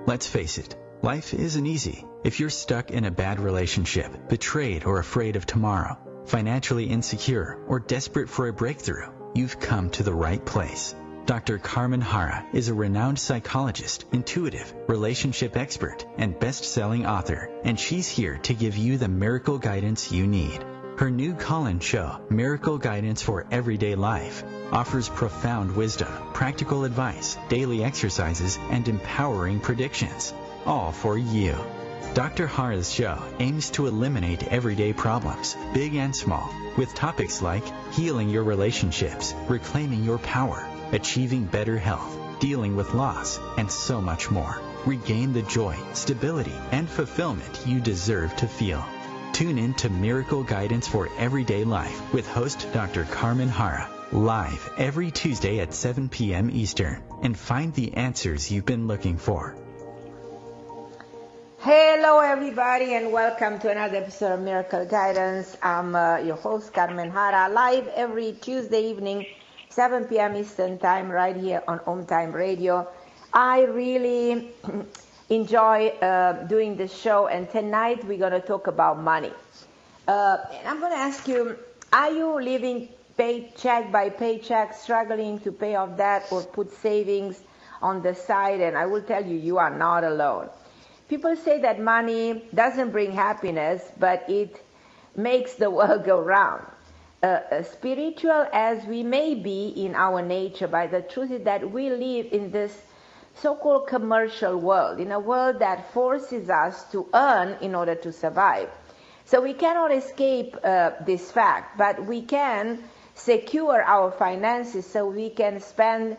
Let's face it, life isn't easy. If you're stuck in a bad relationship, betrayed or afraid of tomorrow, financially insecure, or desperate for a breakthrough, you've come to the right place. Dr. Carmen Harra is a renowned psychologist, intuitive, relationship expert, and best-selling author, and she's here to give you the miracle guidance you need. Her new call-in show, Miracle Guidance for Everyday Life, offers profound wisdom, practical advice, daily exercises, and empowering predictions, all for you. Dr. Harra's show aims to eliminate everyday problems, big and small, with topics like healing your relationships, reclaiming your power, achieving better health, dealing with loss, and so much more. Regain the joy, stability, and fulfillment you deserve to feel. Tune in to Miracle Guidance for Everyday Life with host Dr. Carmen Harra, live every Tuesday at 7 p.m. Eastern, and find the answers you've been looking for. Hello, everybody, and welcome to another episode of Miracle Guidance. I'm your host, Carmen Harra, live every Tuesday evening, 7 p.m. Eastern Time, right here on OMTimes Radio. I really enjoy doing this show, and tonight we're going to talk about money. And I'm going to ask you, are you living paycheck by paycheck, struggling to pay off debt or put savings on the side? And I will tell you, you are not alone. People say that money doesn't bring happiness, but it makes the world go round. Spiritual as we may be in our nature, but the truth is that we live in this so-called commercial world, in a world that forces us to earn in order to survive. So we cannot escape this fact, but we can secure our finances so we can spend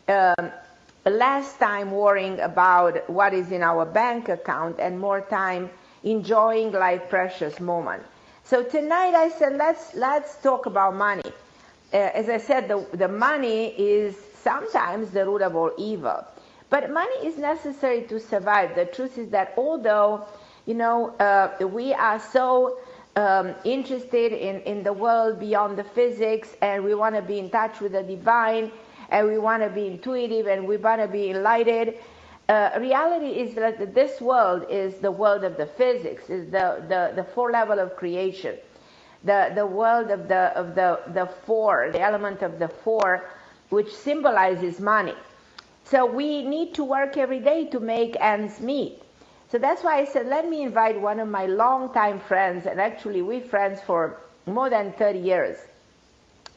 less time worrying about what is in our bank account and more time enjoying life's precious moment. So tonight I said, let's talk about money. As I said, the money is sometimes the root of all evil. But money is necessary to survive. The truth is that although, we are so interested in the world beyond the physics, and we want to be in touch with the divine, and we want to be intuitive, and we want to be enlightened, reality is that this world is the world of the physics, is the four level of creation, the world of the four, the element of the four, which symbolizes money. So we need to work every day to make ends meet. So that's why I said, let me invite one of my longtime friends, and actually we're friends for more than 30 years,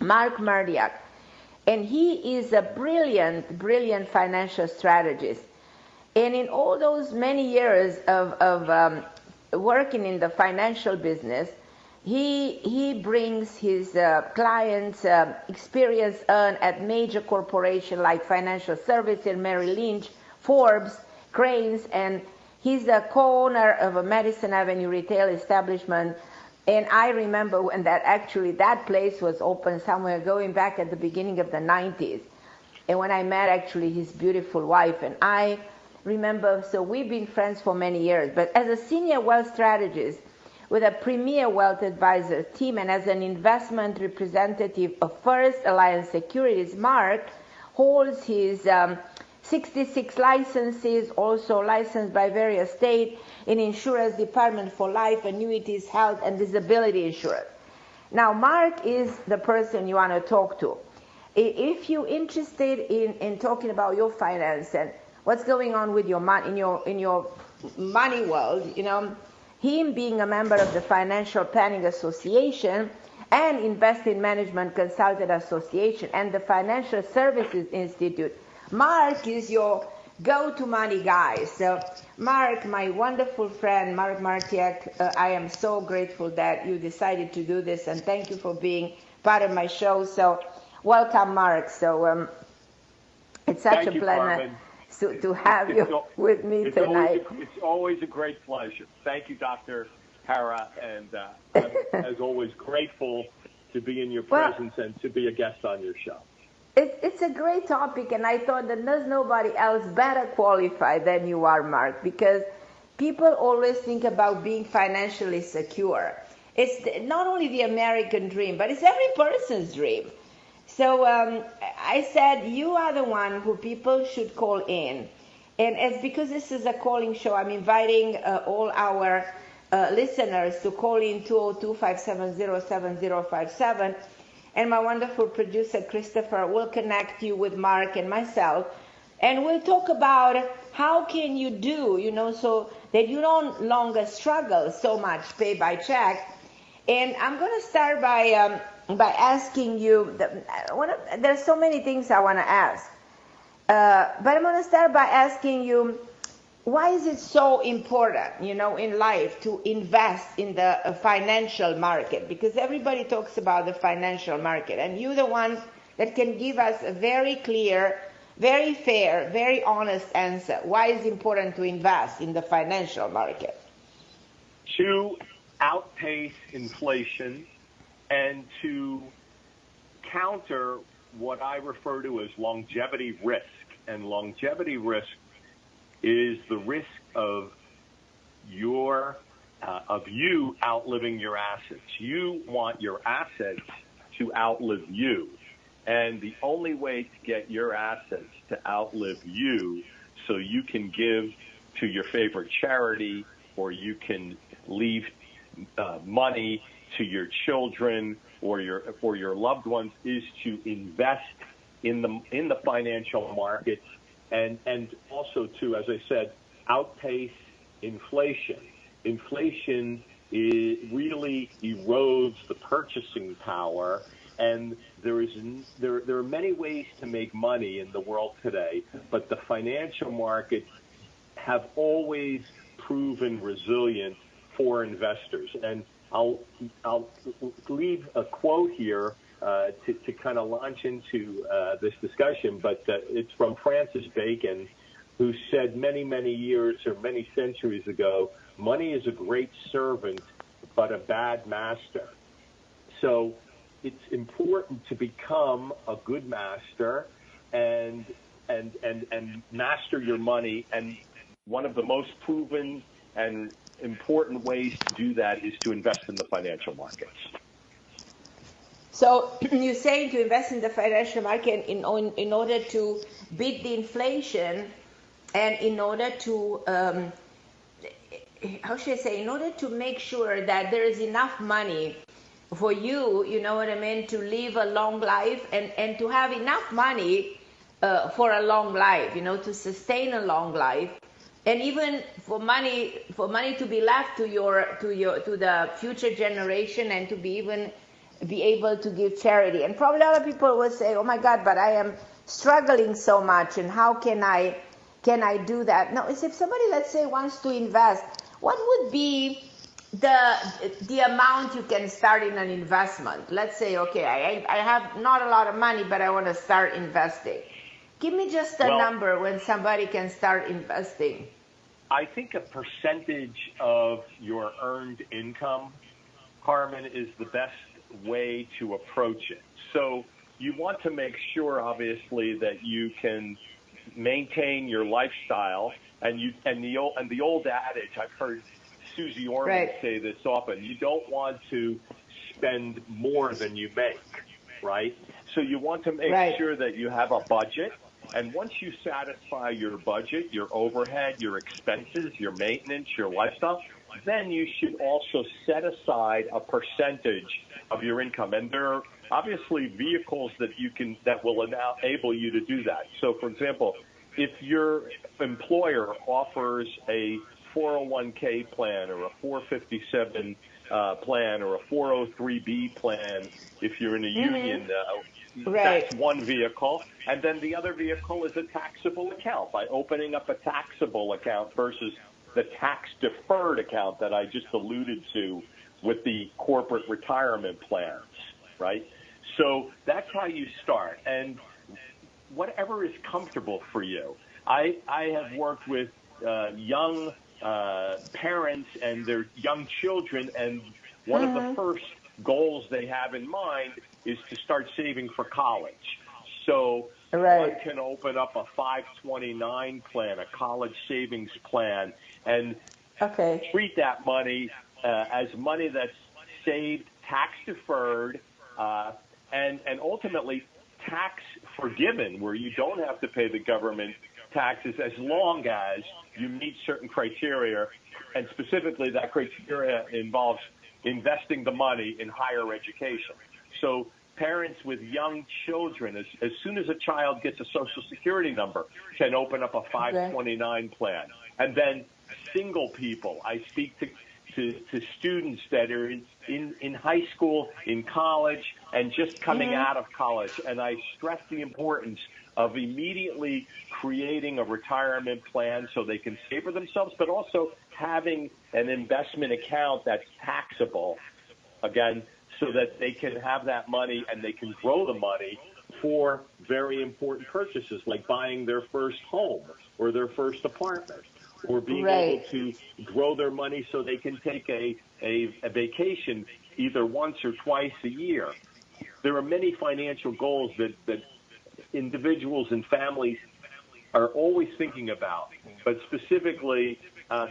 Mark Martiak. And he is a brilliant, brilliant financial strategist. And in all those many years of working in the financial business, he brings his clients experience earned at major corporations like Financial Services, Merrill Lynch, Forbes, Cranes, and he's the co-owner of a Madison Avenue retail establishment. And I remember when that place was open somewhere going back at the beginning of the 90s. And when I met actually his beautiful wife, and I remember, so we've been friends for many years. But as a senior wealth strategist with a premier wealth advisor team and as an investment representative of First Alliance Securities, Mark holds his 66 licenses, also licensed by various states in insurance department for life, annuities, health, and disability insurance. Now, Mark is the person you want to talk to. If you're interested in talking about your finance and what's going on with your money in your money world, him being a member of the Financial Planning Association and Investing Management Consultant Association and the Financial Services Institute, Mark is your go-to money guy. So Mark, my wonderful friend, Mark Martiak, I am so grateful that you decided to do this, and thank you for being part of my show. So welcome, Mark. So it's such a pleasure to have you with me tonight. It's always a great pleasure. Thank you, Dr. Harra, and I'm, as always, grateful to be in your presence and to be a guest on your show. It's a great topic, and I thought that there's nobody else better qualified than you are, Mark, because people always think about being financially secure. It's not only the American dream, but it's every person's dream. So I said, you are the one who people should call in And because this is a calling show, I'm inviting all our listeners to call in 202-570-7057. And my wonderful producer, Christopher, will connect you with Mark and myself. And we'll talk about how can you do, so that you don't longer struggle so much pay by check. And I'm going to start by asking you, there's so many things I want to ask. But I'm going to start by asking you, why is it so important, in life to invest in the financial market? Because everybody talks about the financial market, and you're the one that can give us a very clear, very fair, very honest answer. Why is it important to invest in the financial market? To outpace inflation and to counter what I refer to as longevity risk. And longevity risk is the risk of you outliving your assets. You want your assets to outlive you. And the only way to get your assets to outlive you so you can give to your favorite charity, or you can leave money to your children or your loved ones, is to invest in the financial markets, and also to, as I said, outpace inflation. Inflation really erodes the purchasing power, and there are many ways to make money in the world today, but the financial markets have always proven resilient for investors. And I'll leave a quote here to kind of launch into this discussion, but it's from Francis Bacon, who said many, many years or many centuries ago, money is a great servant, but a bad master. So it's important to become a good master and master your money. And one of the most proven and important ways to do that is to invest in the financial markets. So you're saying to invest in the financial market in order to beat the inflation, and in order to, in order to make sure that there is enough money for you, to live a long life, and to have enough money for a long life, to sustain a long life. And even for money to be left to the future generation, and to be able to give charity. And probably a lot of people will say, "Oh my God, but I am struggling so much, and how can I do that?" No, if somebody, let's say, wants to invest, what would be the amount you can start in an investment? Let's say, okay, I have not a lot of money, but I want to start investing. Give me just a number when somebody can start investing. I think a percentage of your earned income, Carmen, is the best way to approach it. So you want to make sure, obviously, that you can maintain your lifestyle, and the old adage, I've heard Susie Orman say this often, you don't want to spend more than you make, right? So you want to make sure that you have a budget. And once you satisfy your budget, your overhead, your expenses, your maintenance, your lifestyle, then you should also set aside a percentage of your income. And there are obviously vehicles that will enable you to do that. So, for example, if your employer offers a 401k plan or a 457 plan or a 403b plan, if you're in a union, that's one vehicle. And then the other vehicle is a taxable account, by opening up a taxable account versus the tax-deferred account that I just alluded to with the corporate retirement plans, right? So that's how you start. And whatever is comfortable for you. I have worked with young parents and their young children, and one of the first goals they have in mind is to start saving for college. So one can open up a 529 plan, a college savings plan, and treat that money as money that's saved, tax deferred, and ultimately tax forgiven, where you don't have to pay the government taxes as long as you meet certain criteria, and specifically that criteria involves investing the money in higher education. So parents with young children, as soon as a child gets a Social Security number, can open up a 529 plan. And then single people, I speak to students that are in high school, in college, and just coming out of college. And I stress the importance of immediately creating a retirement plan so they can save for themselves, but also having an investment account that's taxable, again, so that they can have that money and they can grow the money for very important purchases like buying their first home or their first apartment, or being able to grow their money so they can take a vacation either once or twice a year. There are many financial goals that individuals and families are always thinking about, but specifically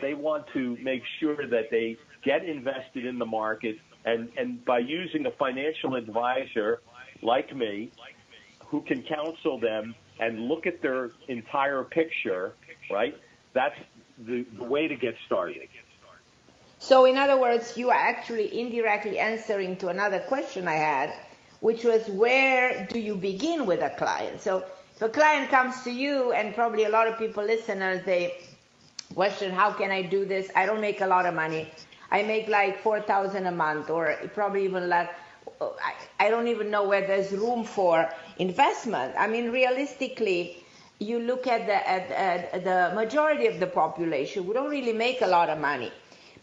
they want to make sure that they get invested in the market, and by using a financial advisor like me who can counsel them and look at their entire picture, right? That's the way to get started. So in other words, you are actually indirectly answering to another question I had, which was, where do you begin with a client? So if a client comes to you, and probably a lot of people, listeners, they question, how can I do this? I don't make a lot of money. I make like $4,000 a month, or probably even less. I don't even know where there's room for investment. I mean, realistically, you look at the majority of the population, we don't really make a lot of money.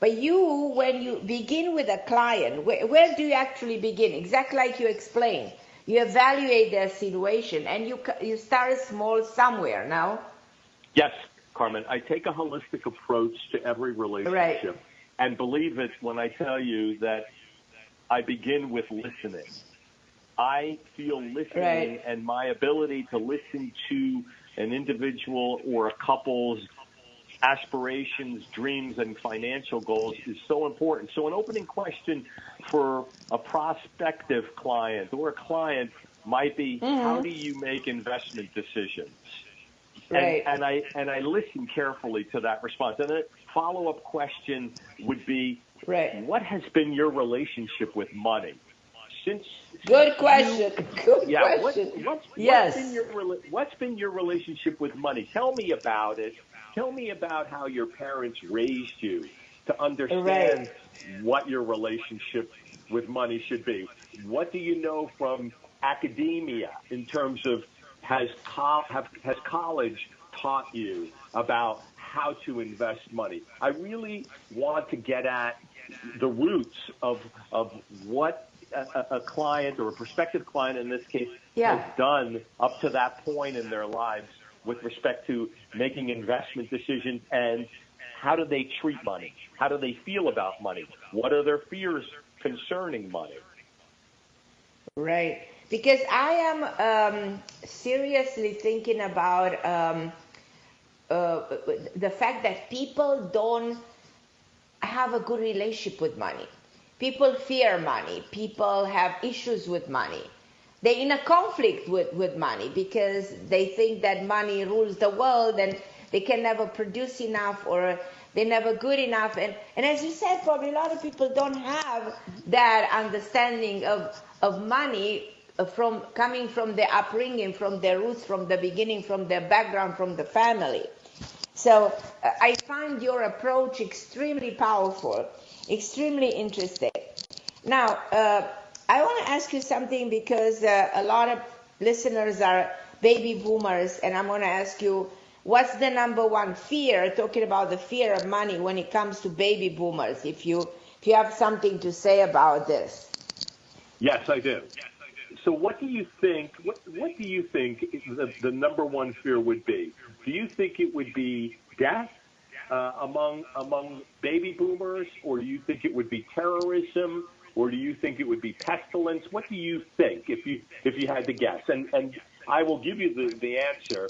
But you, when you begin with a client, where do you actually begin? Exactly like you explained. You evaluate their situation, and you start small somewhere, no? Yes, Carmen. I take a holistic approach to every relationship. Right. And believe it when I tell you that I begin with listening. I feel listening, and my ability to listen to an individual or a couple's aspirations, dreams, and financial goals is so important. So an opening question for a prospective client or a client might be, how do you make investment decisions? Right. And I listen carefully to that response. And a follow-up question would be, what has been your relationship with money? Good question. Good question. What's been your relationship with money? Tell me about it. Tell me about how your parents raised you to understand what your relationship with money should be. What do you know from academia in terms of has college taught you about how to invest money? I really want to get at the roots of what a client or a prospective client in this case has done up to that point in their lives with respect to making investment decisions, and how do they treat money? How do they feel about money? What are their fears concerning money? Right. Because I am seriously thinking about the fact that people don't have a good relationship with money. People fear money. People have issues with money. They're in a conflict with money because they think that money rules the world and they can never produce enough, or they're never good enough. And as you said, probably a lot of people don't have that understanding of money coming from their upbringing, from their roots, from the beginning, from their background, from the family. So I find your approach extremely powerful, extremely interesting. Now, I want to ask you something, because a lot of listeners are baby boomers, and I'm going to ask you, what's the number one fear, talking about the fear of money when it comes to baby boomers, if you have something to say about this? Yes, I do. So what do you think, what do you think the number one fear would be? Do you think it would be death among baby boomers, or do you think it would be terrorism, or do you think it would be pestilence? What do you think if you had to guess? And I will give you the answer,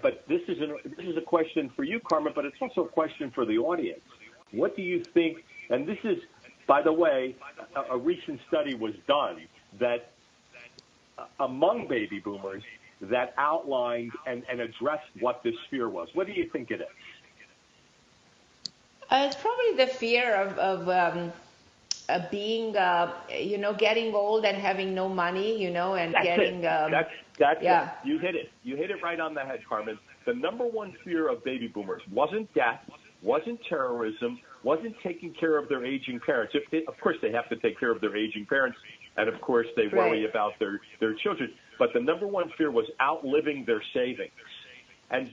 but this is a question for you, Carmen, but it's also a question for the audience. What do you think? And this is, by the way, a recent study was done that among baby boomers that outlined and addressed what this fear was. What do you think it is? It's probably the fear of being, getting old and having no money, and That's getting. It. That's yeah. it. You hit it. You hit it right on the head, Carmen. The number one fear of baby boomers wasn't death, wasn't terrorism, wasn't taking care of their aging parents. Of course, they have to take care of their aging parents, and of course, they worry about their children. But the number one fear was outliving their savings. And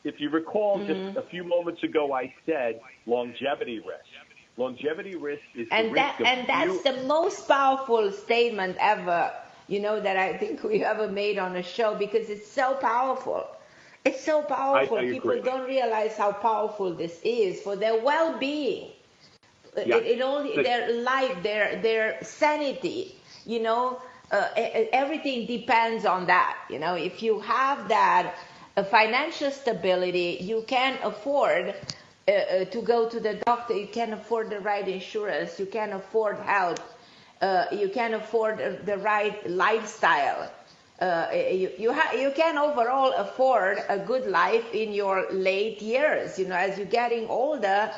if you recall, just a few moments ago, I said longevity risk. Longevity risk is that's the most powerful statement ever, that I think we ever made on a show, because it's so powerful. It's so powerful. I People agree. Don't realize how powerful this is for their well-being. Yeah. It only their life, their sanity. Everything depends on that. If you have that financial stability, you can afford to go to the doctor. You can afford the right insurance. You can afford health. You can afford the right lifestyle. You can overall afford a good life in your late years. As you're getting older.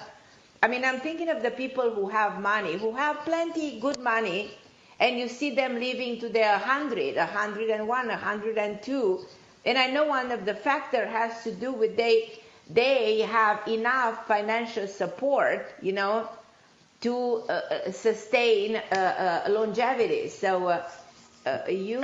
I mean, I'm thinking of the people who have money, who have plenty good money, and you see them living to their 100, 101, 102. And I know one of the factors has to do with they have enough financial support, to sustain longevity. So you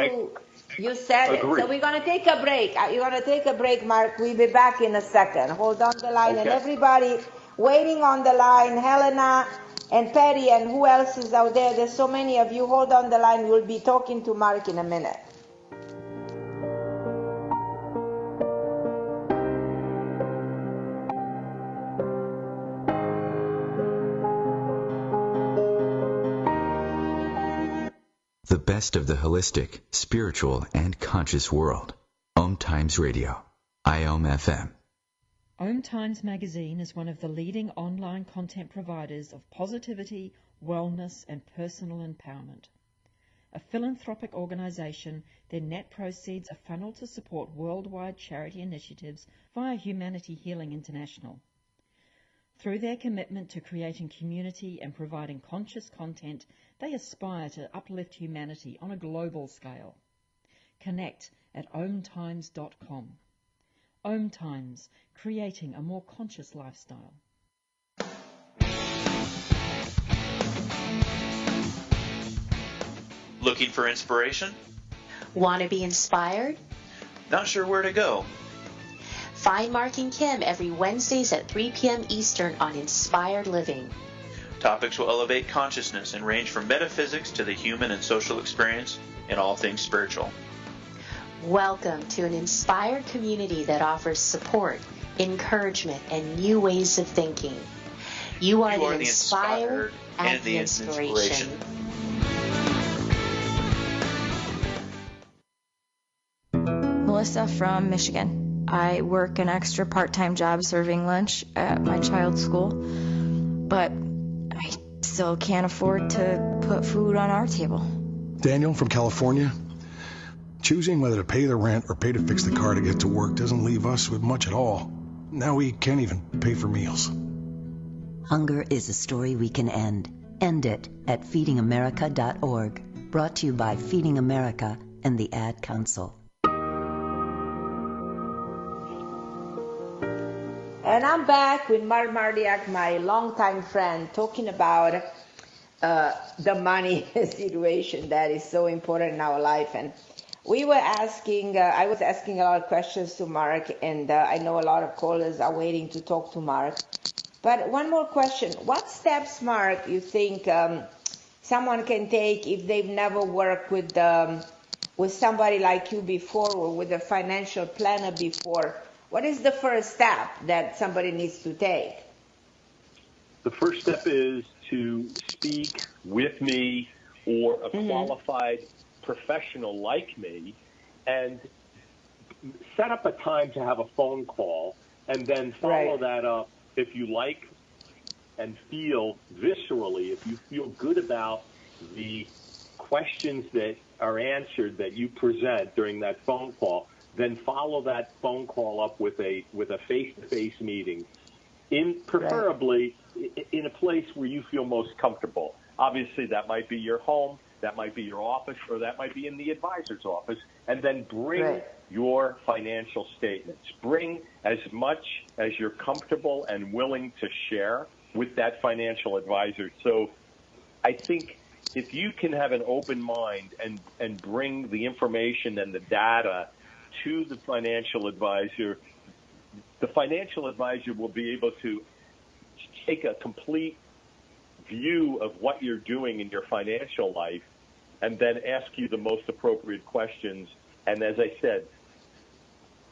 said it. So we're going to take a break. You're going to take a break, Mark. We'll be back in a second. Hold on the line. Okay. And everybody waiting on the line, Helena and Patty and who else is out there? There's so many of you. Hold on the line. We'll be talking to Mark in a minute. The best of the holistic, spiritual, and conscious world. OMTimes Radio. IOM FM. OMTimes magazine is one of the leading online content providers of positivity, wellness, and personal empowerment. A philanthropic organization, their net proceeds are funneled to support worldwide charity initiatives via Humanity Healing International. Through their commitment to creating community and providing conscious content, they aspire to uplift humanity on a global scale. Connect at omtimes.com. OMTimes, creating a more conscious lifestyle. Looking for inspiration? Want to be inspired? Not sure where to go? Find Mark and Kim every Wednesdays at 3 p.m. Eastern on Inspired Living. Topics will elevate consciousness and range from metaphysics to the human and social experience and all things spiritual. Welcome to an inspired community that offers support, encouragement, and new ways of thinking. You are the inspired and the inspiration. Melissa from Michigan. I work an extra part-time job serving lunch at my child's school, but I still can't afford to put food on our table. Daniel from California. Choosing whether to pay the rent or pay to fix the car to get to work doesn't leave us with much at all. Now we can't even pay for meals. Hunger is a story we can end. End it at feedingamerica.org. Brought to you by Feeding America and the Ad Council. And I'm back with Mark Martiak, my longtime friend, talking about the money situation that is so important in our life. And we were asking, I was asking a lot of questions to Mark, and I know a lot of callers are waiting to talk to Mark. But one more question. What steps, Mark, you think someone can take if they've never worked with somebody like you before or with a financial planner before? What is the first step that somebody needs to take? The first step is to speak with me or a qualified professional like me and set up a time to have a phone call and then follow that up if you like and feel viscerally, if you feel good about the questions that are answered that you present during that phone call, then follow that phone call up with a face-to-face meeting, preferably in a place where you feel most comfortable. Obviously, that might be your home, that might be your office, or that might be in the advisor's office, and then bring your financial statements. Bring as much as you're comfortable and willing to share with that financial advisor. So I think if you can have an open mind and bring the information and the data to the financial advisor will be able to take a complete view of what you're doing in your financial life and then ask you the most appropriate questions. And as I said,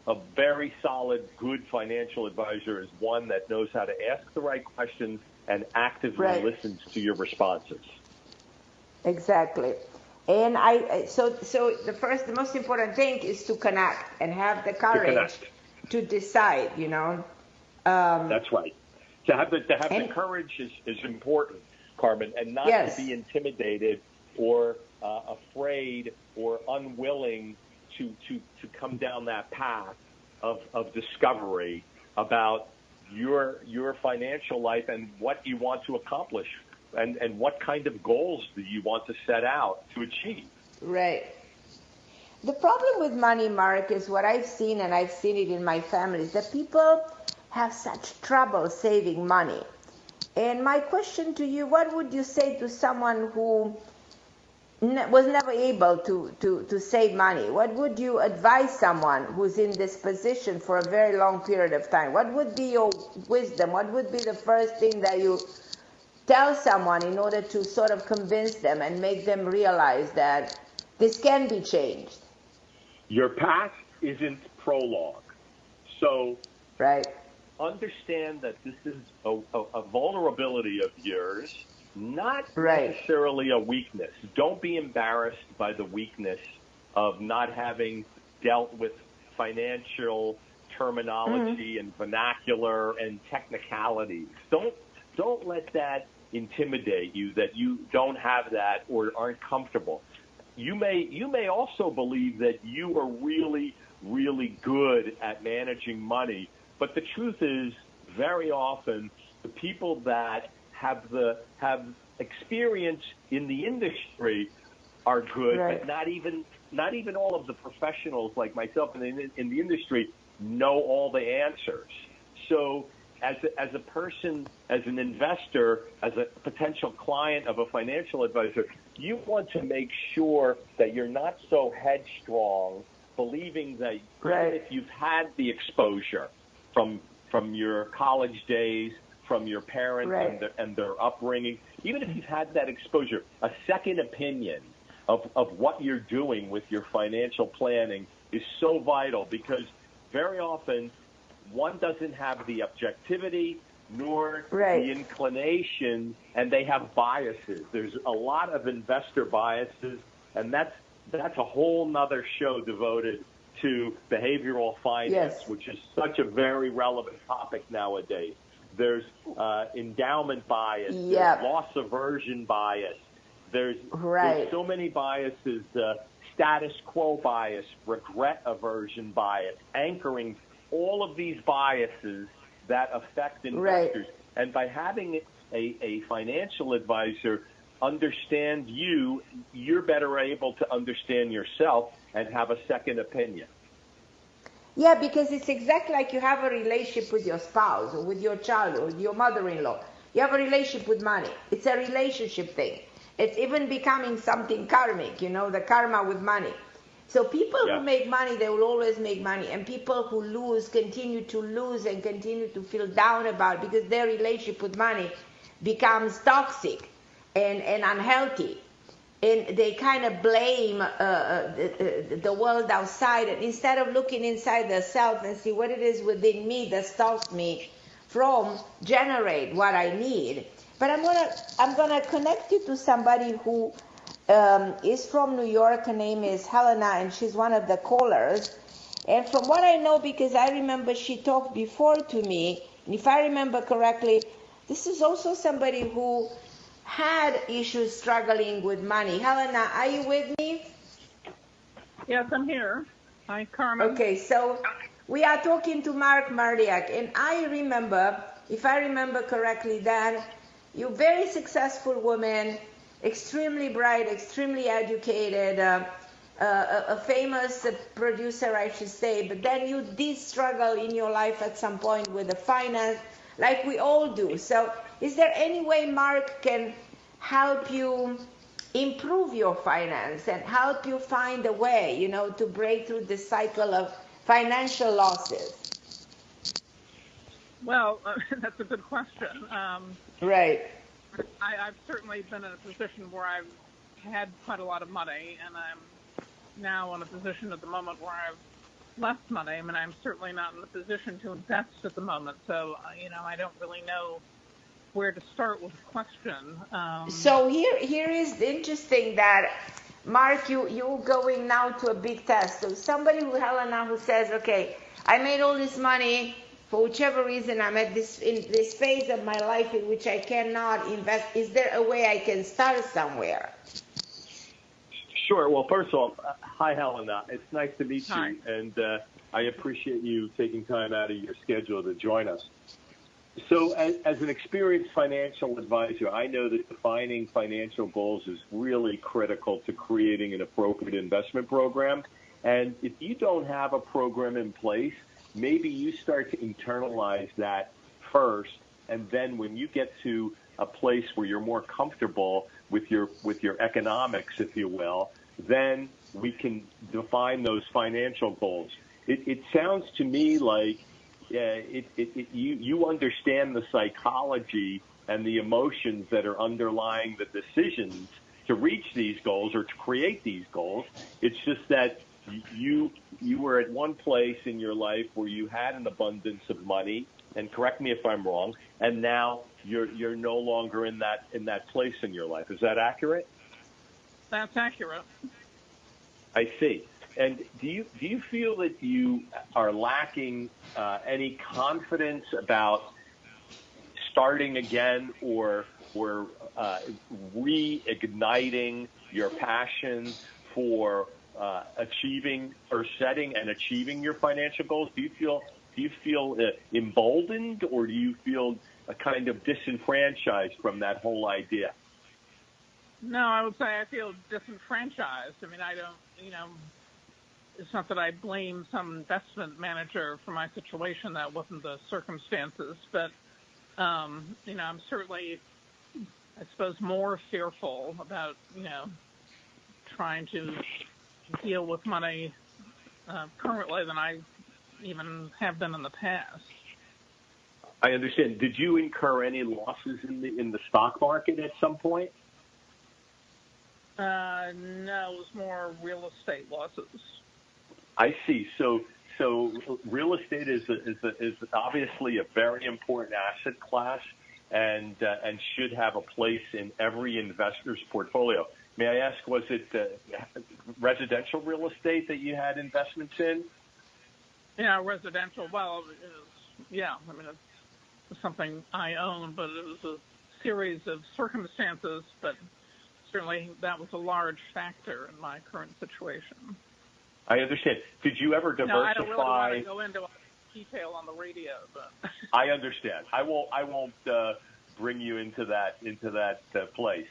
a very solid, good financial advisor is one that knows how to ask the right questions and actively listens to your responses. Exactly. And so the most important thing is to connect and have the courage to decide, you know. That's right. To have the courage is important, Carmen, and not to be intimidated or afraid or unwilling to come down that path of discovery about your financial life and what you want to accomplish and what kind of goals do you want to set out to achieve. Right. The problem with money, Mark, is what I've seen, and I've seen it in my family, is that people have such trouble saving money. And my question to you, what would you say to someone who was never able to save money? What would you advise someone who's in this position for a very long period of time? What would be your wisdom? What would be the first thing that you tell someone in order to sort of convince them and make them realize that this can be changed? Your past isn't prologue. So understand that this is a vulnerability of yours, not necessarily a weakness. Don't be embarrassed by the weakness of not having dealt with financial terminology and vernacular and technicalities. Don't let that intimidate you, that you don't have that or aren't comfortable. You may also believe that you are really, really good at managing money, but the truth is, very often, the people that have experience in the industry are good, but not even all of the professionals like myself in the industry know all the answers. So as a person, as an investor, as a potential client of a financial advisor, you want to make sure that you're not so headstrong, believing that even if you've had the exposure from your college days, from your parents and their upbringing, even if you've had that exposure, a second opinion of what you're doing with your financial planning is so vital, because very often one doesn't have the objectivity nor the inclination, and they have biases. There's a lot of investor biases, and that's a whole nother show devoted to behavioral finance, which is such a very relevant topic nowadays. There's endowment bias, there's loss aversion bias, there's so many biases, status quo bias, regret aversion bias, anchoring, all of these biases that affect investors. And by having a financial advisor understand you're better able to understand yourself and have a second opinion. Yeah, because it's exactly like you have a relationship with your spouse or with your child or with your mother-in-law. You have a relationship with money. It's a relationship thing. It's even becoming something karmic, you know, the karma with money. So people who make money, they will always make money. And people who lose continue to lose and continue to feel down about it because their relationship with money becomes toxic and unhealthy. And they kind of blame the world outside, and instead of looking inside themselves and see what it is within me that stops me from generate what I need. But I'm gonna connect you to somebody who is from New York. Her name is Helena, and she's one of the callers. And from what I know, because I remember she talked before to me, and if I remember correctly, this is also somebody who had issues struggling with money. Helena, are you with me? Yes, I'm here. Hi, Carmen. Okay, so we are talking to Mark Martiak, and I remember, if I remember correctly, that you're a very successful woman, extremely bright, extremely educated, a famous producer, I should say, but then you did struggle in your life at some point with the finance, like we all do. So is there any way Mark can help you improve your finance and help you find a way, to break through the cycle of financial losses? Well, that's a good question. Right. I've certainly been in a position where I've had quite a lot of money, and I'm now in a position at the moment where I've less money. I mean, I'm certainly not in a position to invest at the moment, so, I don't really know where to start with the question. So here is the interesting that, Mark, you're going now to a big test. So somebody Helena, who says, okay, I made all this money, for whichever reason I'm in this phase of my life in which I cannot invest. Is there a way I can start somewhere? Sure. Well, first of all, hi, Helena. It's nice to meet Hi. you, and I appreciate you taking time out of your schedule to join us. So as an experienced financial advisor, I know that defining financial goals is really critical to creating an appropriate investment program. And if you don't have a program in place, maybe you start to internalize that first, and then when you get to a place where you're more comfortable with your economics, if you will, then we can define those financial goals. It sounds to me like you understand the psychology and the emotions that are underlying the decisions to reach these goals or to create these goals. It's just that you were at one place in your life where you had an abundance of money, and correct me if I'm wrong, and now you're no longer in that place in your life. Is that accurate? That's accurate. I see. And do you feel that you are lacking any confidence about starting again or reigniting your passion for achieving or setting and achieving your financial goals? Do you feel emboldened, or do you feel kind of disenfranchised from that whole idea? No, I would say I feel disenfranchised. I mean, I don't, it's not that I blame some investment manager for my situation. That wasn't the circumstances. But, I'm certainly, I suppose, more fearful about, trying to deal with money currently than I even have been in the past. I understand. Did you incur any losses in the stock market at some point? No, it was more real estate losses. I see. So real estate is obviously a very important asset class, and should have a place in every investor's portfolio. May I ask, was it residential real estate that you had investments in? Yeah, residential. Well, I mean, it's something I own, but it was a series of circumstances. But certainly, that was a large factor in my current situation. I understand. Did you ever diversify? No, I don't really want to go into detail on the radio, but I understand. I won't bring you into that place.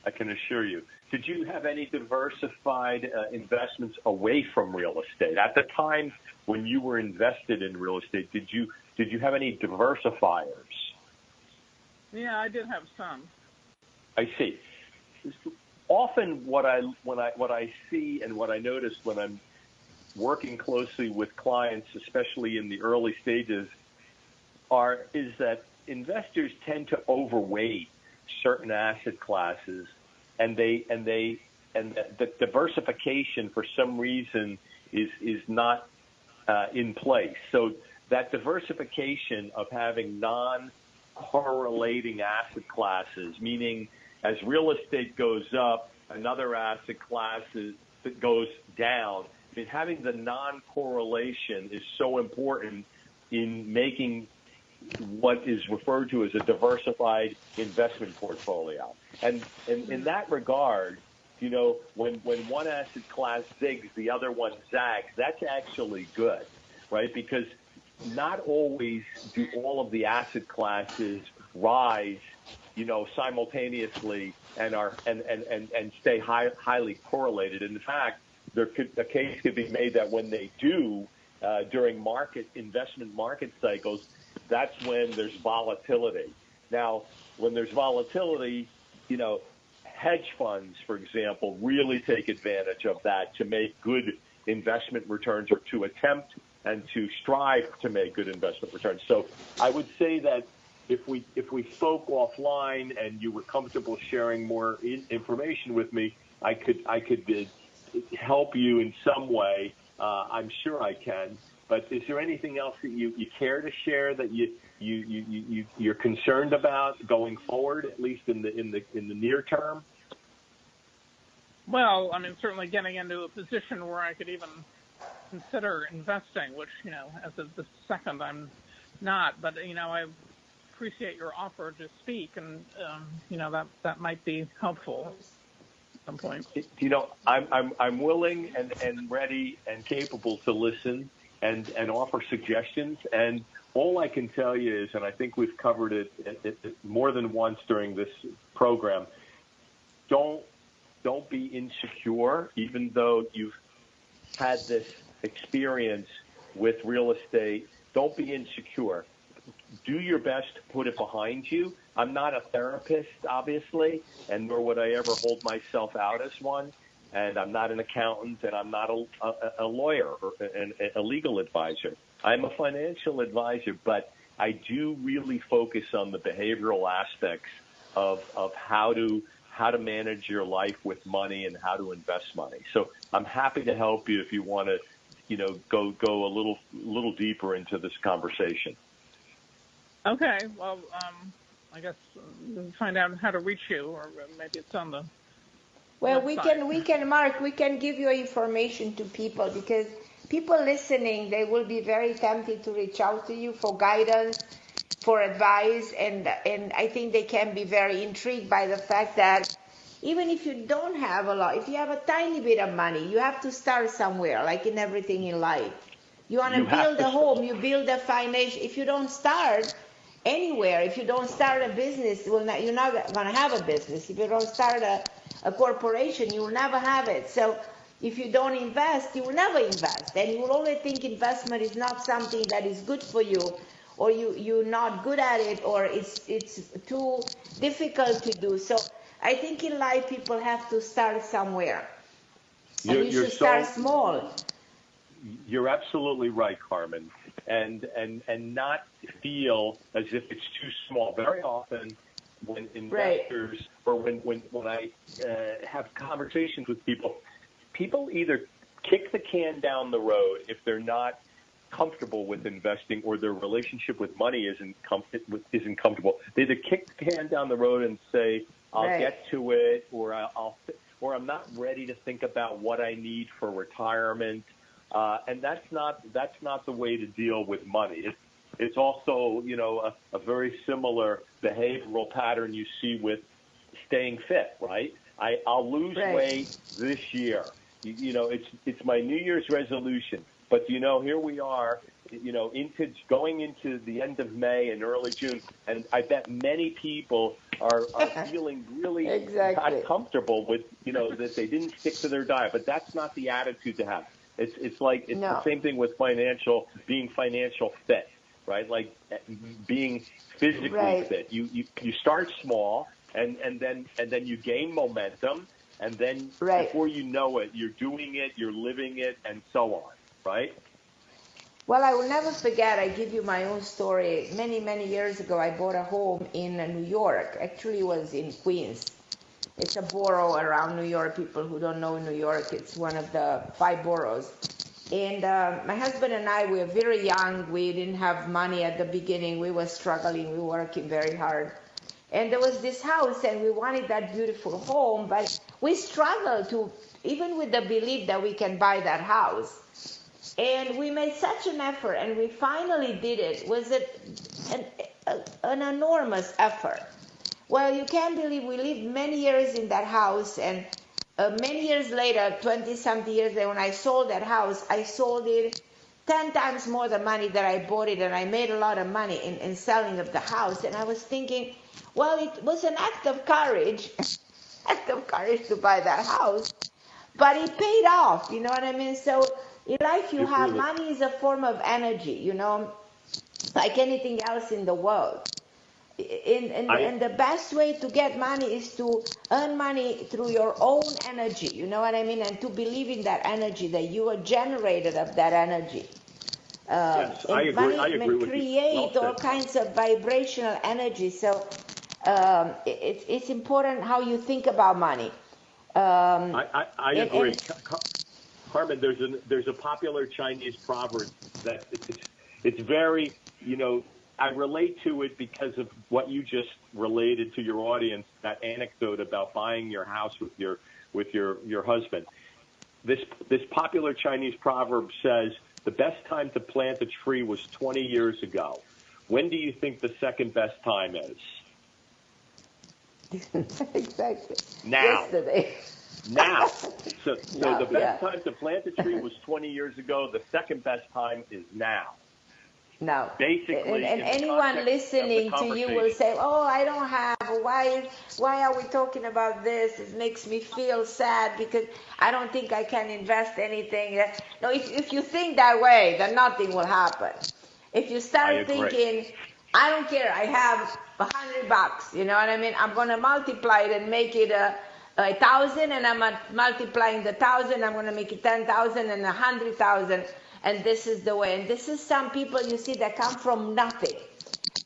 I can assure you. Did you have any diversified investments away from real estate at the time when you were invested in real estate? Did you have any diversifiers? Yeah, I did have some. I see. Often, what I see and what I notice when I'm working closely with clients, especially in the early stages, is that investors tend to overweight certain asset classes, and the diversification for some reason is not in place. So that diversification of having non-correlating asset classes, meaning as real estate goes up, another asset class that goes down. I mean, having the non-correlation is so important in making what is referred to as a diversified investment portfolio. And in that regard, when one asset class zigs, the other one zags, that's actually good, right? Because not always do all of the asset classes rise, simultaneously and stay highly correlated. In fact, a case could be made that when they do, during investment market cycles, that's when there's volatility. Now, when there's volatility, hedge funds, for example, really take advantage of that to make good investment returns, or to attempt and to strive to make good investment returns. So I would say that if we spoke offline and you were comfortable sharing more information with me, I could help you in some way. I'm sure I can. But is there anything else that you care to share that you're concerned about going forward, at least in the near term? Well, I mean, certainly getting into a position where I could even consider investing, which, as of this second, I'm not. But, I appreciate your offer to speak, and, that might be helpful at some point. I'm willing and ready and capable to listen and offer suggestions. And all I can tell you is, and I think we've covered it more than once during this program, don't be insecure, even though you've had this experience with real estate. Don't be insecure. Do your best to put it behind you. I'm not a therapist, obviously, and nor would I ever hold myself out as one. And I'm not an accountant, and I'm not a lawyer or a legal advisor. I'm a financial advisor, but I do really focus on the behavioral aspects of how to manage your life with money and how to invest money. So I'm happy to help you if you want to, go a little deeper into this conversation. Okay. Well, I guess we'll find out how to reach you, or maybe it's on the. Well, website. we can, Mark, we can give your information to people, because people listening, they will be very tempted to reach out to you for guidance, for advice, and I think they can be very intrigued by the fact that even if you don't have a lot, if you have a tiny bit of money, you have to start somewhere, like in everything in life. You want to build a home, you build a financial. If you don't start anywhere, if you don't start a business, you're not going to have a business. If you don't start a corporation, you will never have it. So if you don't invest, you will never invest. And you will only think investment is not something that is good for you, or you're not good at it, or it's too difficult to do. So I think in life people have to start somewhere. And you should start small. You're absolutely right, Carmen. And not feel as if it's too small. Very often when investors, or when I have conversations with people either kick the can down the road if they're not comfortable with investing, or their relationship with money isn't comfortable. They either kick the can down the road and say, I'll get to it, or I'm not ready to think about what I need for retirement. And that's not the way to deal with money. It's also, a very similar behavioral pattern you see with staying fit, right? I'll lose weight this year. It's my New Year's resolution. But, here we are, going into the end of May and early June, and I bet many people are feeling really not comfortable with, that they didn't stick to their diet. But that's not the attitude to have. It's the same thing with being financial fit, right? Like being physically fit. You start small, and then you gain momentum, and then before you know it, you're doing it, you're living it, and so on, right? Well, I will never forget, I give you my own story. Many, many years ago, I bought a home in New York. Actually, it was in Queens. It's a borough around New York. People who don't know New York, it's one of the 5 boroughs. And my husband and I, we were very young. We didn't have money at the beginning. We were struggling. We were working very hard. And there was this house, and we wanted that beautiful home, but we struggled to, even with the belief that we can buy that house. And we made such an effort, and we finally did it. It was an enormous effort. Well, you can't believe we lived many years in that house, and many years later, 20-something years later, when I sold that house, I sold it 10 times more the money that I bought it, and I made a lot of money in selling of the house. And I was thinking, well, it was an act of courage to buy that house, but it paid off, you know what I mean? So in life you have, money is a form of energy, you know, like anything else in the world. And the best way to get money is to earn money through your own energy, you know what I mean? And to believe in that energy, that you are generated of that energy. Yes, I agree. Money I agree with create you. all kinds of vibrational energy. So it's important how you think about money. I agree. Carmen, there's a popular Chinese proverb that it's very, you know, I relate to it because of what you just related to your audience, that anecdote about buying your house with your husband. This popular Chinese proverb says the best time to plant a tree was 20 years ago. When do you think the second best time is? Exactly. Now. Yesterday. Now. So the best time to plant a tree was 20 years ago. The second best time is now. No. Basically, and anyone listening to you will say, "Oh, I don't have. Why are we talking about this? It makes me feel sad because I don't think I can invest anything." No, if you think that way, then nothing will happen. If you start thinking, "I don't care. I have $100. You know what I mean? I'm going to multiply it and make it 1,000, and I'm multiplying the 1,000. I'm going to make it 10,000 and 100,000." And this is the way. And this is some people you see that come from nothing,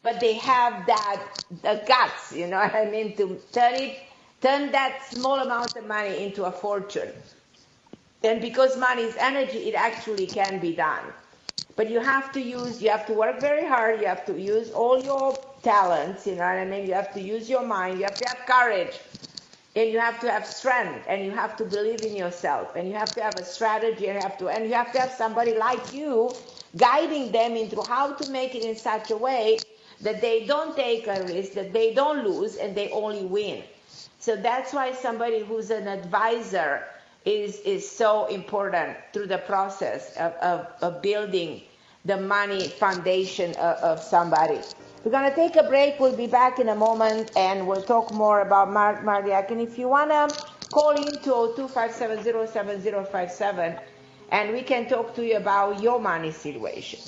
but they have the guts, you know what I mean, to turn that small amount of money into a fortune. And because money is energy, it actually can be done. But you have to work very hard. You have to use all your talents, you know what I mean? You have to use your mind. You have to have courage. And you have to have strength, and you have to believe in yourself, and you have to have a strategy, and you have to have somebody like you guiding them into how to make it in such a way that they don't take a risk, that they don't lose, and they only win. So that's why somebody who's an advisor is so important through the process of building the money foundation of somebody. We're going to take a break. We'll be back in a moment, and we'll talk more about Mark Martiak. And if you want to call in to 0257-07057, and we can talk to you about your money situation.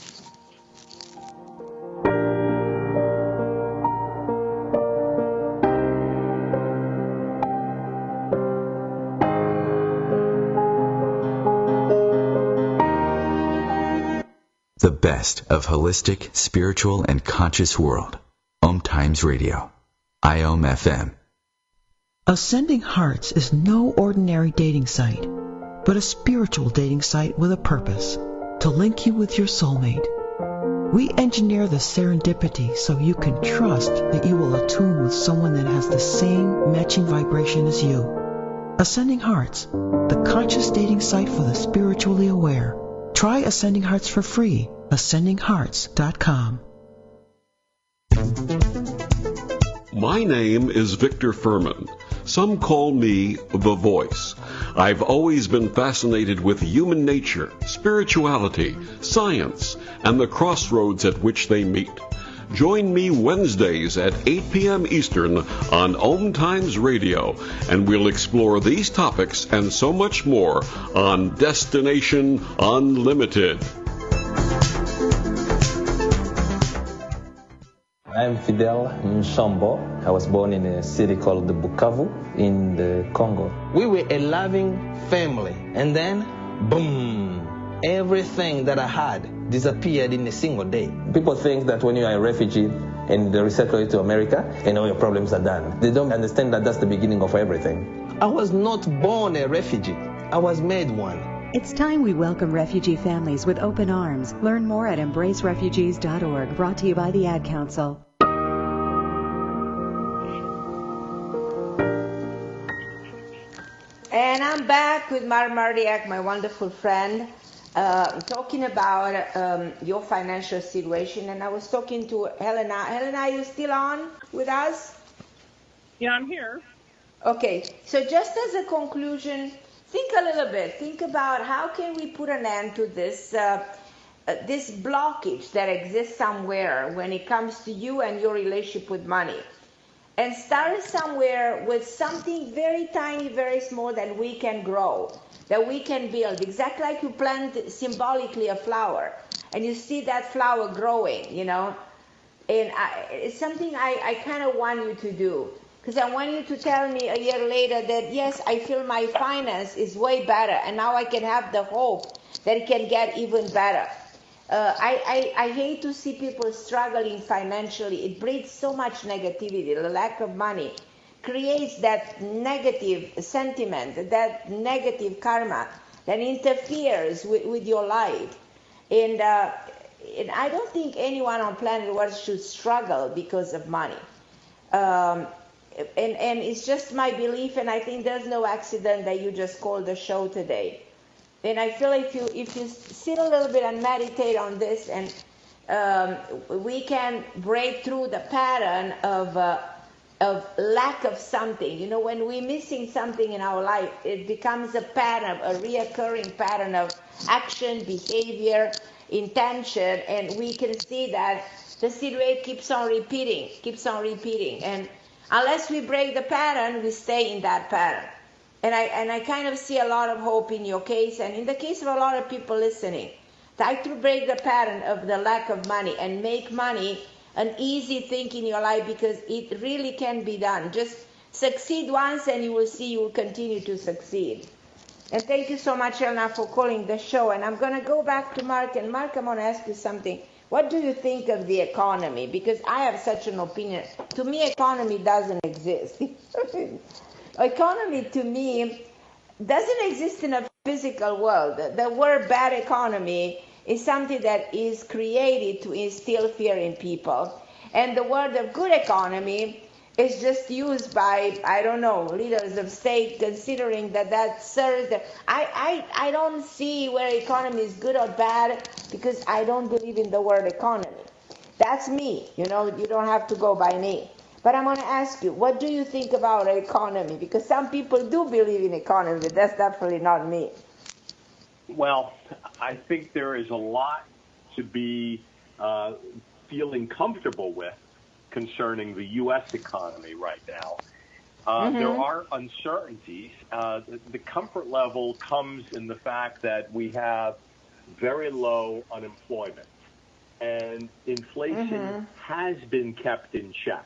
The best of holistic, spiritual, and conscious world. OMTimes Radio. IOM FM. Ascending Hearts is no ordinary dating site, but a spiritual dating site with a purpose, to link you with your soulmate. We engineer the serendipity so you can trust that you will attune with someone that has the same matching vibration as you. Ascending Hearts, the conscious dating site for the spiritually aware. Try Ascending Hearts for free. AscendingHearts.com. My name is Victor Furman. Some call me The Voice. I've always been fascinated with human nature, spirituality, science, and the crossroads at which they meet. Join me Wednesdays at 8 p.m. Eastern on OMTimes Radio, and we'll explore these topics and so much more on Destination Unlimited. I'm Fidel Nsombo. I was born in a city called Bukavu in the Congo. We were a loving family, and then, boom, everything that I had disappeared in a single day. People think that when you are a refugee and they resettle you to America and all your problems are done, they don't understand that that's the beginning of everything. I was not born a refugee. I was made one. It's time we welcome refugee families with open arms. Learn more at embracerefugees.org, brought to you by the Ad Council. And I'm back with Mark Martiak, my wonderful friend. talking about your financial situation, and I was talking to Helena. Helena, are you still on with us? Yeah, I'm here. Okay, so just as a conclusion, think a little bit. Think about how can we put an end to this this blockage that exists somewhere when it comes to you and your relationship with money. And start somewhere with something very tiny, very small that we can grow, that we can build. Exactly like you plant symbolically a flower and you see that flower growing, you know. And it's something I kind of want you to do. Because I want you to tell me a year later that, yes, I feel my finance is way better. And now I can have the hope that it can get even better. I hate to see people struggling financially. It breeds so much negativity. The lack of money creates that negative sentiment, that negative karma that interferes with your life. And I don't think anyone on planet Earth should struggle because of money. And it's just my belief, and I think there's no accident that you just called the show today. And I feel if you sit a little bit and meditate on this, and we can break through the pattern of lack of something. You know, when we're missing something in our life, it becomes a pattern, a reoccurring pattern of action, behavior, intention, and we can see that the situation keeps on repeating. And unless we break the pattern, we stay in that pattern. And I kind of see a lot of hope in your case, and in the case of a lot of people listening. Try to break the pattern of the lack of money and make money an easy thing in your life, because it really can be done. Just succeed once and you will see you will continue to succeed. And thank you so much, Elna, for calling the show. And I'm going to go back to Mark. And Mark, I'm going to ask you something. What do you think of the economy? Because I have such an opinion. To me, economy doesn't exist. Economy, to me, doesn't exist in a physical world. The word bad economy is something that is created to instill fear in people. And the word of good economy is just used by, I don't know, leaders of state, considering that serves them. I don't see where economy is good or bad, because I don't believe in the word economy. That's me. You know, you don't have to go by me. But I'm going to ask you, what do you think about economy? Because some people do believe in economy, but that's definitely not me. Well, I think there is a lot to be feeling comfortable with concerning the U.S. economy right now. There are uncertainties. The comfort level comes in the fact that we have very low unemployment, and inflation has been kept in check.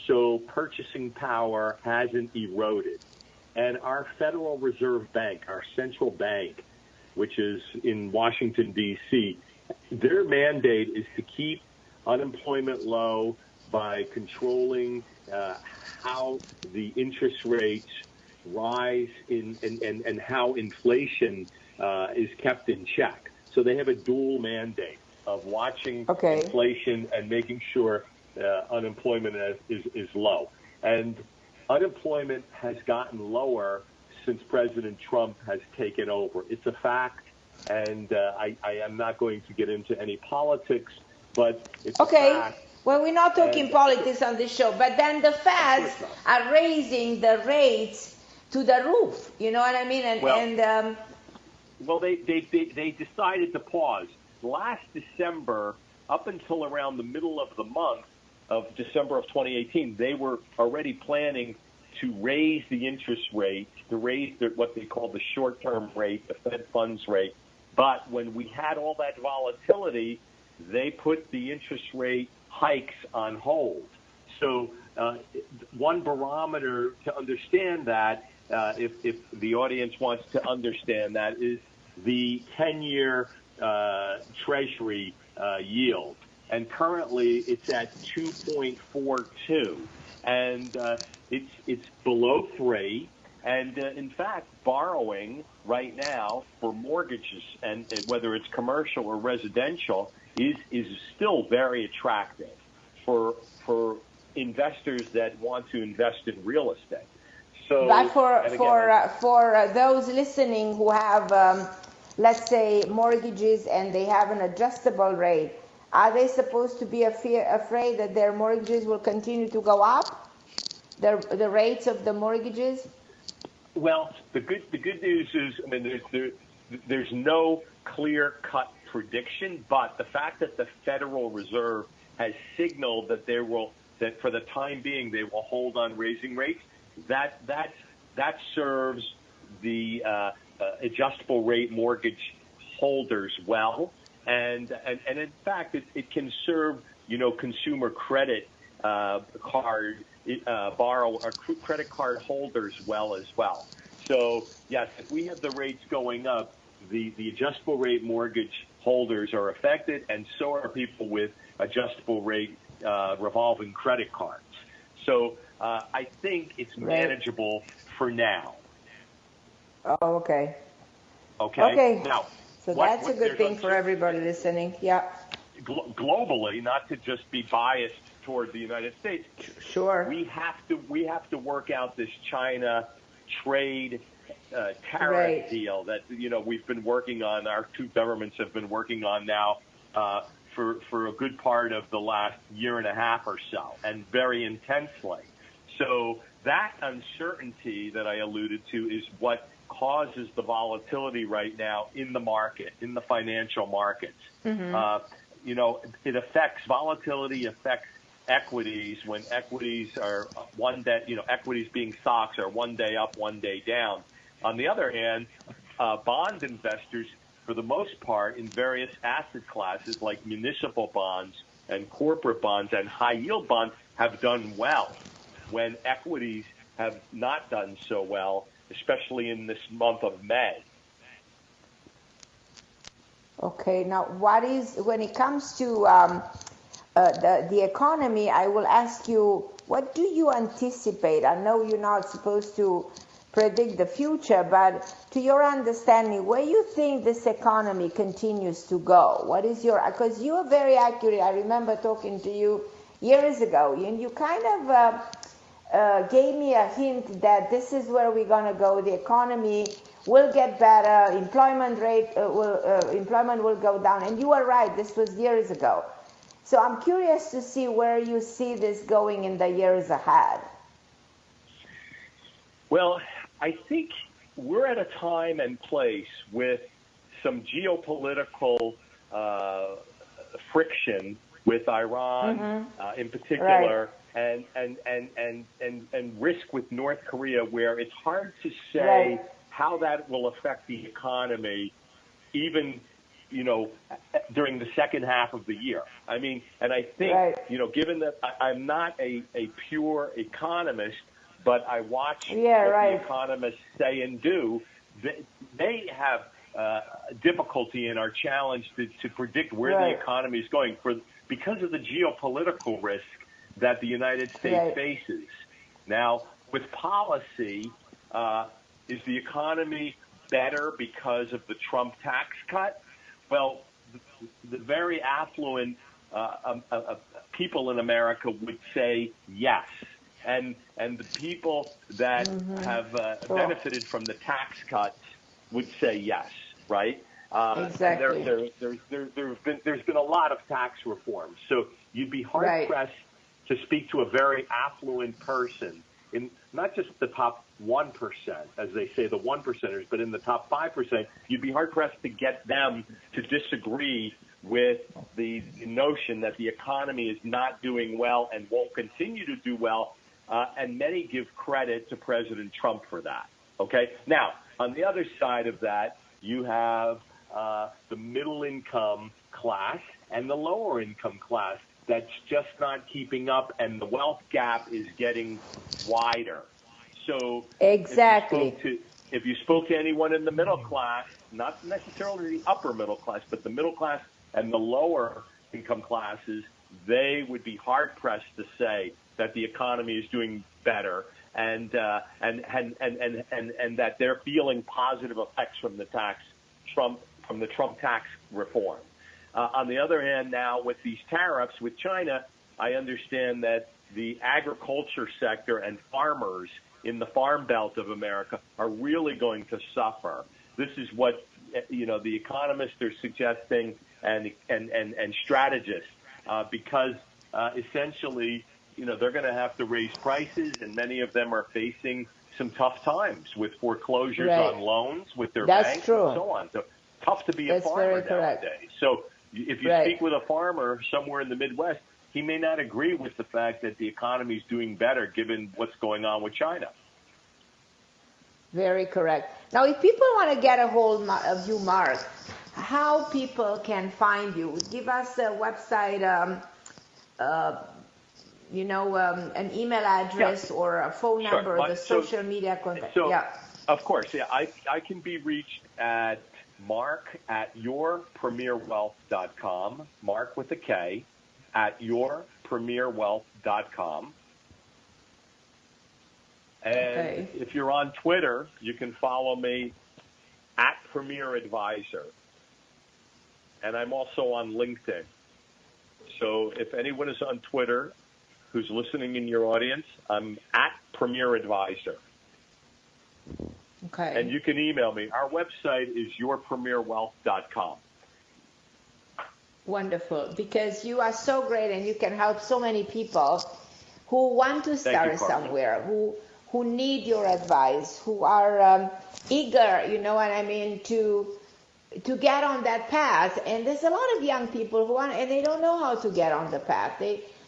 So purchasing power hasn't eroded. And our Federal Reserve Bank, our central bank, which is in Washington, D.C., their mandate is to keep unemployment low by controlling how the interest rates rise and how inflation is kept in check. So they have a dual mandate of watching inflation and making sure unemployment is low. And unemployment has gotten lower since President Trump has taken over. It's a fact, and I am not going to get into any politics, but it's a fact. Well, we're not talking politics on this show, but then the Feds are raising the rates to the roof. You know what I mean? Well, they decided to pause. Last December, up until around the middle of the month of December of 2018, they were already planning to raise the interest rate, to raise what they call the short-term rate, the Fed funds rate. But when we had all that volatility, they put the interest rate hikes on hold. So one barometer to understand that, if the audience wants to understand that, is the 10-year Treasury yield. And currently it's at 2.42, and it's below 3. And in fact, borrowing right now for mortgages, and whether it's commercial or residential, is still very attractive for investors that want to invest in real estate. So, but for those listening who have let's say, mortgages and they have an adjustable rate, are they supposed to be afraid that their mortgages will continue to go up, the rates of the mortgages? Well, the good news is, I mean, there's no clear-cut prediction, but the fact that the Federal Reserve has signaled that that for the time being they will hold on raising rates, that serves the adjustable rate mortgage holders well, and in fact it can serve consumer credit card credit card holders well as well. So yes, if we have the rates going up, the adjustable rate mortgage holders are affected, and so are people with adjustable rate revolving credit cards. So I think it's manageable for now. Oh, okay. Okay. Now, so that's a good thing for everybody listening. Yeah. Globally, not to just be biased toward the United States. Sure. We have to work out this China trade tariff deal that we've been working on. Our two governments have been working on now for a good part of the last year and a half or so, and very intensely. So that uncertainty that I alluded to is what causes the volatility right now in the market, in the financial markets. Volatility affects equities when equities are one day, equities being stocks are one day up, one day down. On the other hand, bond investors, for the most part, in various asset classes like municipal bonds and corporate bonds and high yield bonds, have done well when equities have not done so well, especially in this month of May. Okay, now when it comes to the economy, I will ask you, what do you anticipate? I know you're not supposed to predict the future, but to your understanding, where you think this economy continues to go? What is because you are very accurate. I remember talking to you years ago, and you kind of gave me a hint that this is where we're going to go. The economy will get better, employment will go down, and you are right, this was years ago. So I'm curious to see where you see this going in the years ahead. Well, I think we're at a time and place with some geopolitical friction with Iran in particular, and risk with North Korea, where it's hard to say how that will affect the economy, even during the second half of the year. I mean, and I think given that I'm not a pure economist, but I watch what the economists say and do, they have difficulty and are challenged to predict where the economy is going because of the geopolitical risk that the United States faces. Now, with policy, is the economy better because of the Trump tax cut? Well, the very affluent people in America would say yes. And the people that have benefited from the tax cuts would say yes, right? Exactly. There's been a lot of tax reforms, so you'd be hard pressed to speak to a very affluent person in not just the top 1%, as they say, the 1%ers, but in the top 5%. You'd be hard pressed to get them to disagree with the notion that the economy is not doing well and won't continue to do well. And many give credit to President Trump for that. Okay. Now, on the other side of that, you have the middle income class and the lower income class that's just not keeping up, and the wealth gap is getting wider. So exactly, if you spoke to anyone in the middle class, not necessarily the upper middle class, but the middle class and the lower income classes, they would be hard pressed to say that the economy is doing better, and that they're feeling positive effects from the Trump tax reform. On the other hand, now with these tariffs with China, I understand that the agriculture sector and farmers in the farm belt of America are really going to suffer. This is what the economists are suggesting and strategists, because essentially, they're going to have to raise prices, and many of them are facing some tough times with foreclosures on loans with their banks and so on. So tough to be a farmer nowadays. So if you speak with a farmer somewhere in the Midwest, he may not agree with the fact that the economy is doing better given what's going on with China. Very correct. Now, if people want to get a hold of you, Mark, how people can find you? Give us a website, an email address or a phone number, or the social media contact. Of course, I can be reached at mark@yourpremierwealth.com, Mark with a K, at yourpremierwealth.com. And if you're on Twitter, you can follow me at Premier Advisor. And I'm also on LinkedIn. So if anyone is on Twitter who's listening in your audience, I'm at Premier Advisor. Okay. And you can email me. Our website is yourpremierwealth.com. Wonderful, because you are so great and you can help so many people who want to start somewhere, who need your advice, who are eager, to get on that path. And there's a lot of young people who want, and they don't know how to get on the path.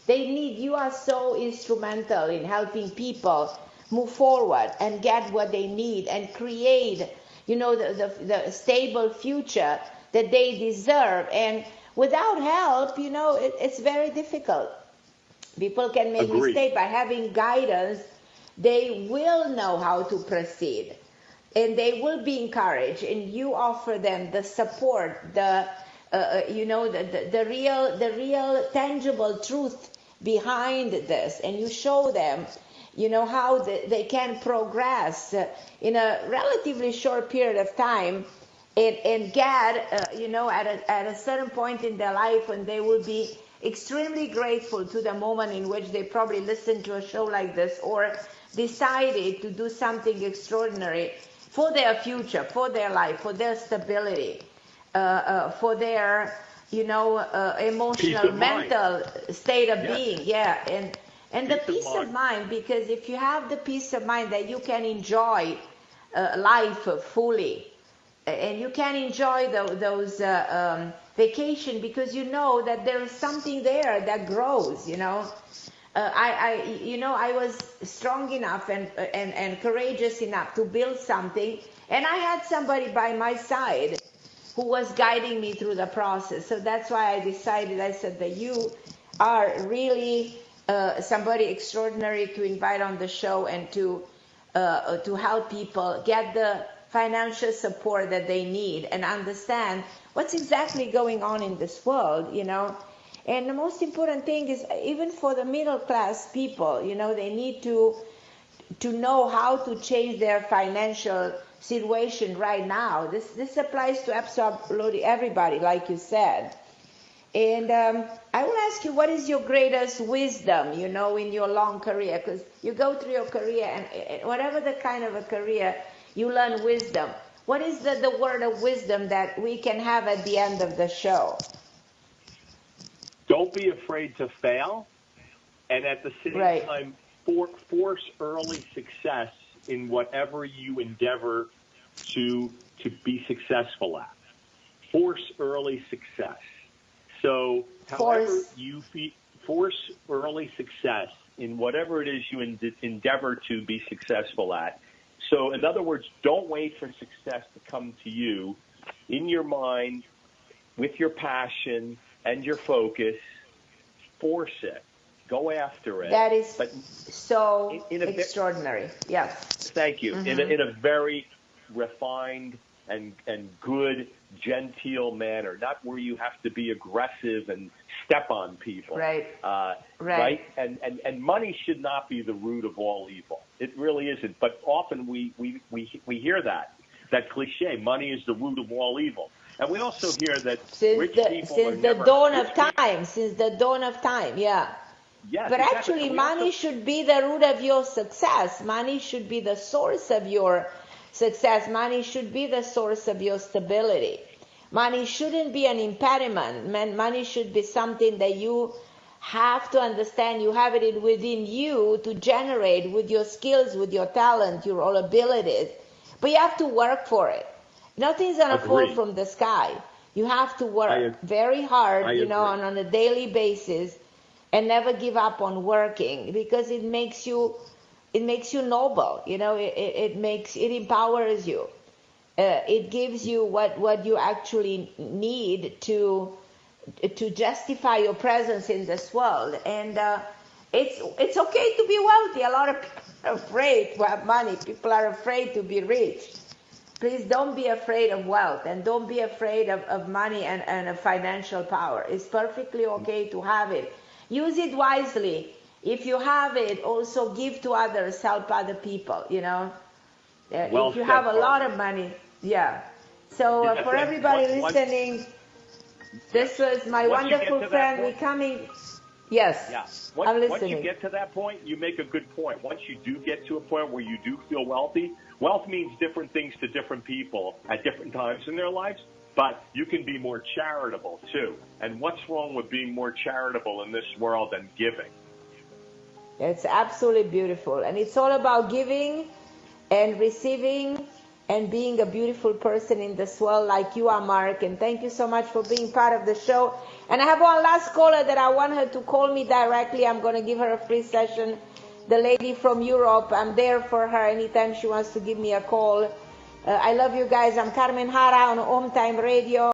You are so instrumental in helping people move forward and get what they need and create, the stable future that they deserve. And without help, it's very difficult. People can make mistakes. By having guidance, they will know how to proceed, and they will be encouraged. And you offer them the support, the real tangible truth behind this, and you show them, how they can progress in a relatively short period of time, and get, at a certain point in their life when they will be extremely grateful to the moment in which they probably listened to a show like this or decided to do something extraordinary for their future, for their life, for their stability, for their, emotional, mental state of being. Yeah. And the peace of mind, because if you have the peace of mind that you can enjoy life fully, and you can enjoy those vacation, because you know that there is something there that grows. I was strong enough and courageous enough to build something, and I had somebody by my side who was guiding me through the process. So that's why I said that you are really somebody extraordinary to invite on the show and to help people get the financial support that they need and understand what's exactly going on in this world, And the most important thing is, even for the middle class people, they need to know how to change their financial situation right now. This applies to absolutely everybody, like you said. And I will ask you, what is your greatest wisdom, in your long career? Because you go through your career, and whatever the kind of a career, you learn wisdom. What is the word of wisdom that we can have at the end of the show? Don't be afraid to fail, and at the same time, force early success in whatever you endeavor to be successful at. Force early success. So, however you force early success in whatever it is you endeavor to be successful at. So, in other words, don't wait for success to come to you in your mind, with your passion and your focus. Force it. Go after it. That is so extraordinary. Yes. Thank you. Mm-hmm. In a very refined and good, genteel manner, not where you have to be aggressive and step on people. Right. Right. And money should not be the root of all evil. It really isn't. But often we hear that cliche, money is the root of all evil. And we also hear that since the dawn of time, yeah. Yes, but actually, money should be the root of your success. Money should be the source of your success. Money should be the source of your stability. Money shouldn't be an impediment. Money should be something that you have to understand. You have it within you to generate with your skills, with your talent, your all abilities. But you have to work for it. Nothing's going to fall from the sky. You have to work very hard, on a daily basis, and never give up on working, because it makes you noble. It empowers you. It gives you what you actually need to justify your presence in this world. And it's okay to be wealthy. A lot of people are afraid to have money. People are afraid to be rich. Please don't be afraid of wealth, and don't be afraid of money and of financial power. It's perfectly okay to have it. Use it wisely. If you have it, also give to others, help other people, if you have a lot of money, So for everybody listening, this was my wonderful friend. We're coming. Yes, I'm listening. Once you get to that point, you make a good point. Once you do get to a point where you do feel wealthy, wealth means different things to different people at different times in their lives, but you can be more charitable too. And what's wrong with being more charitable in this world than giving? It's absolutely beautiful. And it's all about giving and receiving and being a beautiful person in this world like you are, Mark. And thank you so much for being part of the show. And I have one last caller that I want her to call me directly. I'm going to give her a free session. The lady from Europe, I'm there for her anytime she wants to give me a call. I love you guys. I'm Carmen Harra on OMTime Radio.